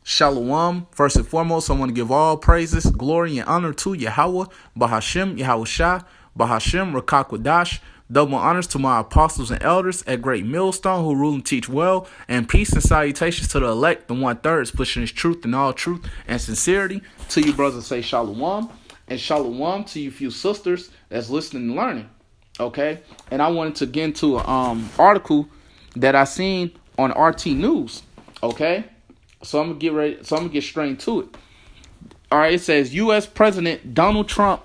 Shalom. First and foremost, I want to give all praises, glory, and honor to Yahawah, Bahasham, Yahawashi, Bahasham, Qadash. Double honors to my apostles and elders at Great Millstone who rule and teach well, and peace and salutations to the elect, the 1/3 pushing his truth in all truth and sincerity. To you brothers, say shalom, and shalom to you few sisters that's listening and learning. Okay, and I wanted to get into an article that I seen on RT News. Okay, so I'm gonna get ready. So I'm gonna get straight into it. All right, it says U.S. President Donald Trump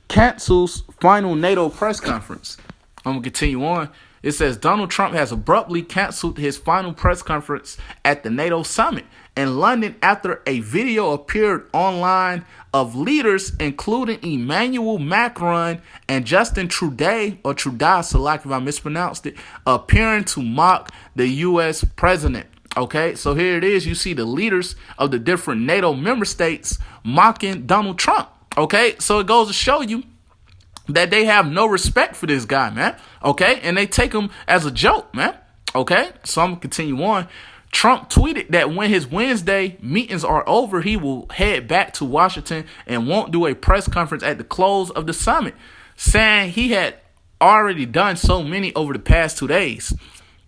cancels final NATO press conference. I'm going to continue on. It says Donald Trump has abruptly canceled his final press conference at the NATO summit in London after a video appeared online of leaders including Emmanuel Macron and Justin Trudeau, or Trudeau, select if I mispronounced it, appearing to mock the U.S. president. Okay, so here it is. You see the leaders of the different NATO member states mocking Donald Trump. Okay, so it goes to show you that they have no respect for this guy, man. Okay, and they take him as a joke, man. Okay, so I'm going to continue on. Trump tweeted that when his Wednesday meetings are over, he will head back to Washington and won't do a press conference at the close of the summit, saying he had already done so many over the past 2 days.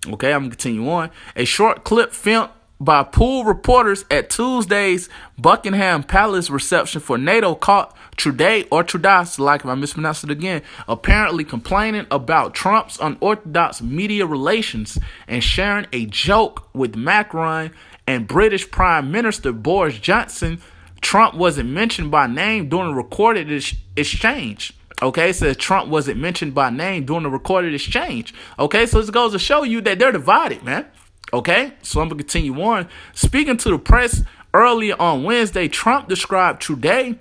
Okay, I'm going to continue on. A short clip filmed by pool reporters at Tuesday's Buckingham Palace reception for NATO caught Trudeau, or Trudeau, like if I mispronounced it again, apparently complaining about Trump's unorthodox media relations and sharing a joke with Macron and British Prime Minister Boris Johnson. Trump wasn't mentioned by name during the recorded exchange. Okay, so Trump wasn't mentioned by name during the recorded exchange. Okay, so this goes to show you that they're divided, man. Okay, so I'm going to continue on. Speaking to the press earlier on Wednesday, Trump described Trudeau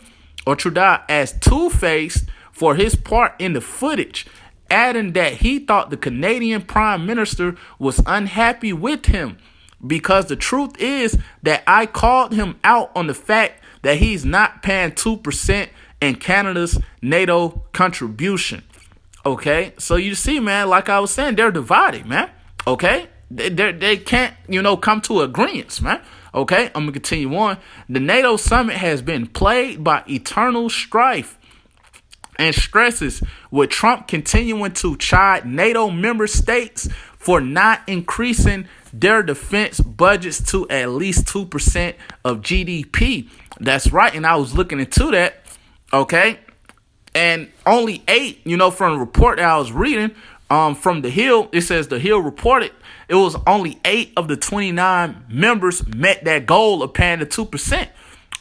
as two-faced for his part in the footage, adding that he thought the Canadian Prime Minister was unhappy with him because the truth is that I called him out on the fact that he's not paying 2% in Canada's NATO contribution. Okay, so you see, man, like I was saying, they're divided, man. Okay. They can't, come to agreements, man. Okay, I'm going to continue on. The NATO summit has been plagued by eternal strife and stresses, with Trump continuing to chide NATO member states for not increasing their defense budgets to at least 2% of GDP. That's right, and I was looking into that, okay? And only 8, from the report that I was reading, from The Hill, it says The Hill reported it was only 8 of the 29 members met that goal of paying the 2%.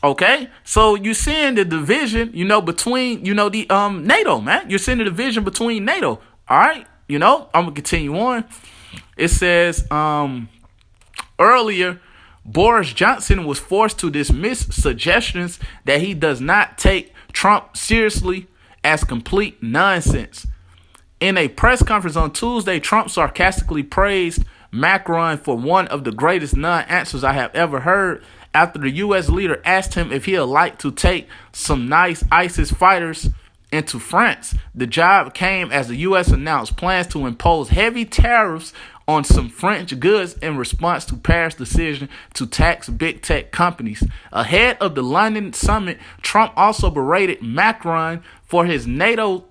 Okay, so you're seeing the division, between, the NATO, man. You're seeing the division between NATO. All right, I'm gonna continue on. It says earlier, Boris Johnson was forced to dismiss suggestions that he does not take Trump seriously as complete nonsense. In a press conference on Tuesday, Trump sarcastically praised Macron for one of the greatest non-answers I have ever heard after the U.S. leader asked him if he'd like to take some nice ISIS fighters into France. The job came as the U.S. announced plans to impose heavy tariffs on some French goods in response to Paris' decision to tax big tech companies. Ahead of the London summit, Trump also berated Macron for his nasty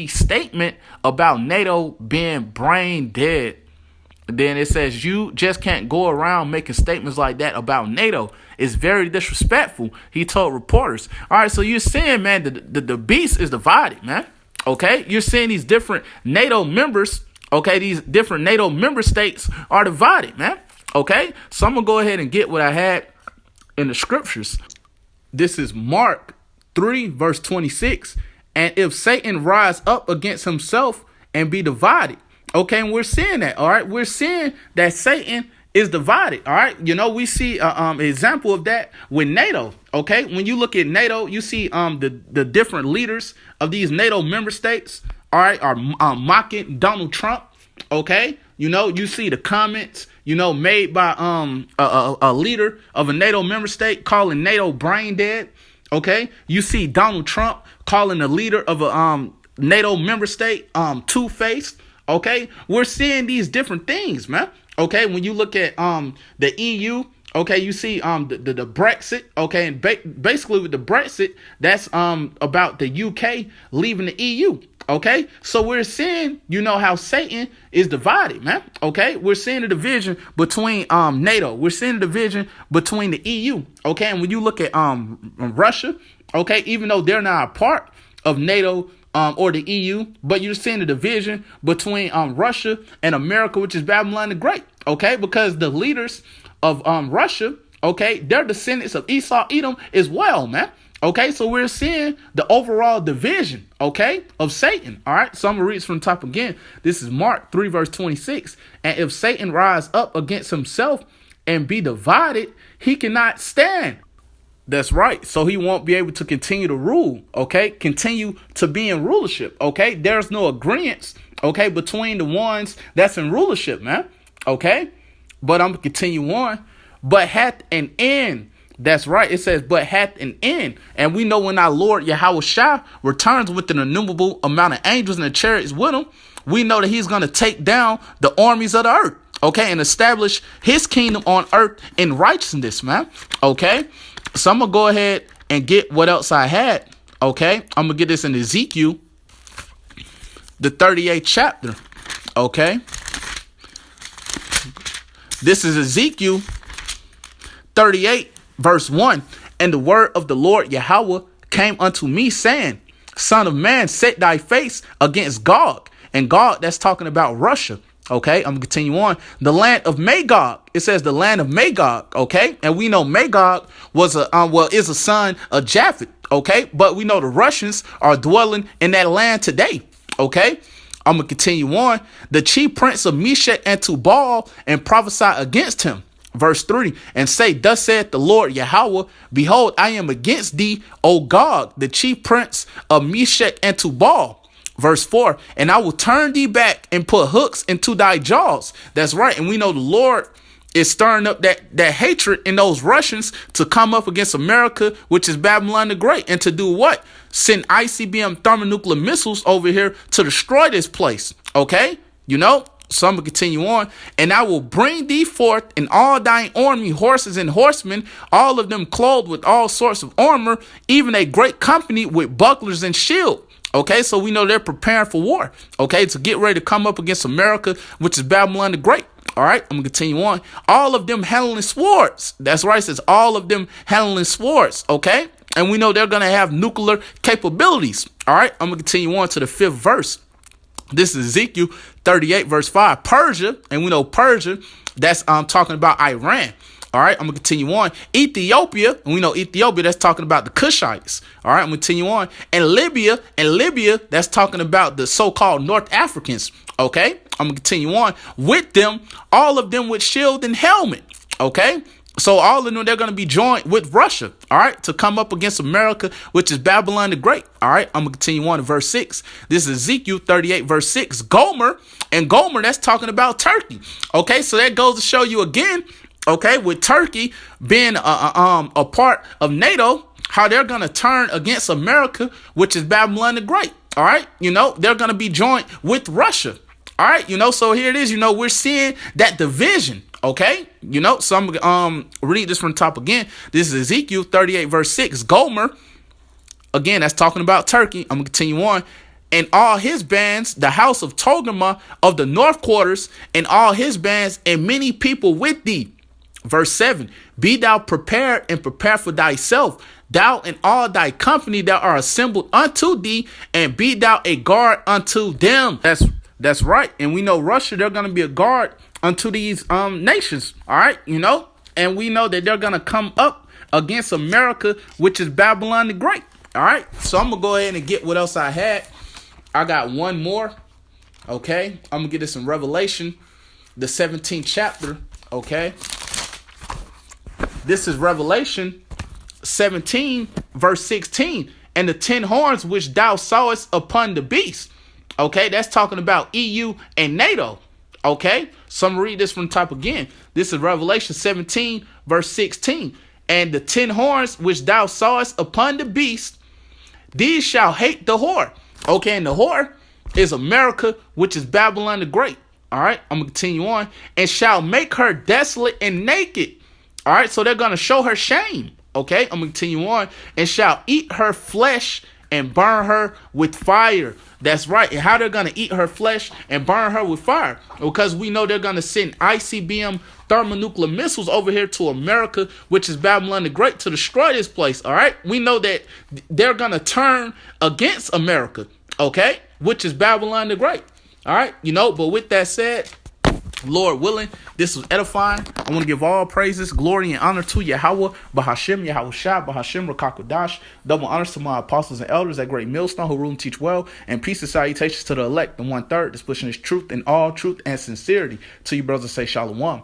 statement about NATO being brain dead. Then it says you just can't go around making statements like that about NATO. It's very disrespectful, he told reporters. All right, so you're seeing, man, the beast is divided, man. Okay, you're seeing these different NATO members. Okay, these different NATO member states are divided, man. Okay, so I'm going to go ahead and get what I had in the scriptures. This is Mark 3, verse 26. And if Satan rise up against himself and be divided. Okay, and we're seeing that, all right? We're seeing that Satan is divided, all right? We see an example of that with NATO, okay? When you look at NATO, you see the different leaders of these NATO member states, all right, are mocking Donald Trump, okay? You see the comments, made by a leader of a NATO member state calling NATO brain dead, okay? You see Donald Trump calling the leader of a NATO member state two-faced, okay? We're seeing these different things, man. Okay, when you look at the EU, Okay, you see the Brexit, okay, and basically with the Brexit, that's about the UK leaving the EU. Okay, so we're seeing, how Satan is divided, man. Okay, we're seeing the division between NATO. We're seeing the division between the EU. Okay, and when you look at Russia, okay, even though they're not a part of NATO or the EU, but you're seeing the division between Russia and America, which is Babylon the Great. Okay, because the leaders of Russia, okay, they're descendants of Esau, Edom as well, man. Okay, so we're seeing the overall division, okay, of Satan. All right, so I'm going to read from the top again. This is Mark 3, verse 26. And if Satan rise up against himself and be divided, he cannot stand. That's right. So he won't be able to continue to rule, okay, continue to be in rulership, okay. There's no agreement, okay, between the ones that's in rulership, man, okay. But I'm going to continue on. But hath an end. That's right. It says, but hath an end. And we know when our Lord Yahawashi returns with an innumerable amount of angels and the chariots with him, we know that he's going to take down the armies of the earth, okay, and establish his kingdom on earth in righteousness, man. Okay. So I'm going to go ahead and get what else I had. Okay. I'm going to get this in Ezekiel, the 38th chapter. Okay. This is Ezekiel 38, verse 1. And the word of the Lord Yahawah came unto me, saying, Son of man, set thy face against Gog. And Gog, that's talking about Russia. Okay, I'm going to continue on. The land of Magog. It says the land of Magog. Okay, and we know Magog was is a son of Japheth. Okay, but we know the Russians are dwelling in that land today. Okay. I'm going to continue on. The chief prince of Meshach and Tubal and prophesy against him. Verse 3. And say, thus saith the Lord Yahawah, behold, I am against thee, O Gog, the chief prince of Meshach and Tubal. Verse 4. And I will turn thee back and put hooks into thy jaws. That's right. And we know the Lord is stirring up that hatred in those Russians to come up against America, which is Babylon the Great, and to do what? Send ICBM thermonuclear missiles over here to destroy this place. Okay, so I'm gonna continue on. And I will bring thee forth in all thine army, horses and horsemen, all of them clothed with all sorts of armor, even a great company with bucklers and shield. Okay, so we know they're preparing for war. Okay, to get ready to come up against America, which is Babylon the Great. All right, I'm going to continue on. All of them handling swords. That's right. It says all of them handling swords. Okay. And we know they're going to have nuclear capabilities. All right. I'm going to continue on to the 5th verse. This is Ezekiel 38, verse 5. Persia. And we know Persia, that's talking about Iran. All right, I'm going to continue on. Ethiopia, and we know Ethiopia, that's talking about the Cushites. All right, I'm going to continue on. And Libya, that's talking about the so-called North Africans. Okay, I'm going to continue on. With them, all of them with shield and helmet. Okay, so all of them, they're going to be joined with Russia. All right, to come up against America, which is Babylon the Great. All right, I'm going to continue on to verse 6. This is Ezekiel 38, verse 6. Gomer, and Gomer, that's talking about Turkey. Okay, so that goes to show you again, okay, with Turkey being a part of NATO, how they're going to turn against America, which is Babylon the Great. All right, they're going to be joined with Russia. All right, so here it is, we're seeing that division. Okay, so I'm going to read this from the top again. This is Ezekiel 38, verse 6. Gomer, again, that's talking about Turkey. I'm going to continue on. And all his bands, the house of Togarmah of the north quarters, and all his bands, and many people with thee. Verse 7, be thou prepared and prepare for thyself, thou and all thy company that are assembled unto thee, and be thou a guard unto them. That's right. And we know Russia, they're going to be a guard unto these nations. All right, and we know that they're going to come up against America, which is Babylon the Great. All right, so I'm going to go ahead and get what else I had. I got one more. Okay, I'm going to get this in Revelation, the 17th chapter. Okay. This is Revelation 17, verse 16. And the 10 horns which thou sawest upon the beast. Okay, that's talking about EU and NATO. Okay, so I'm going to read this from the top again. This is Revelation 17, verse 16. And the 10 horns which thou sawest upon the beast, these shall hate the whore. Okay, and the whore is America, which is Babylon the Great. All right, I'm going to continue on. And shall make her desolate and naked. All right, so they're going to show her shame. Okay, I'm going to continue on. And shall eat her flesh and burn her with fire. That's right. And how they're going to eat her flesh and burn her with fire? Because we know they're going to send ICBM thermonuclear missiles over here to America, which is Babylon the Great, to destroy this place. All right. We know that they're going to turn against America. Okay. Which is Babylon the Great. All right. But with that said, Lord willing, this was edifying. I want to give all praises, glory, and honor to Yahawah, Bahasham, Yahawashi, Bahasham, Qadash. Double honors to my apostles and elders at Great Millstone who rule and teach well, and peace and salutations to the elect, the 1/3 that's pushing this truth in all truth and sincerity. To you brothers, say shalom.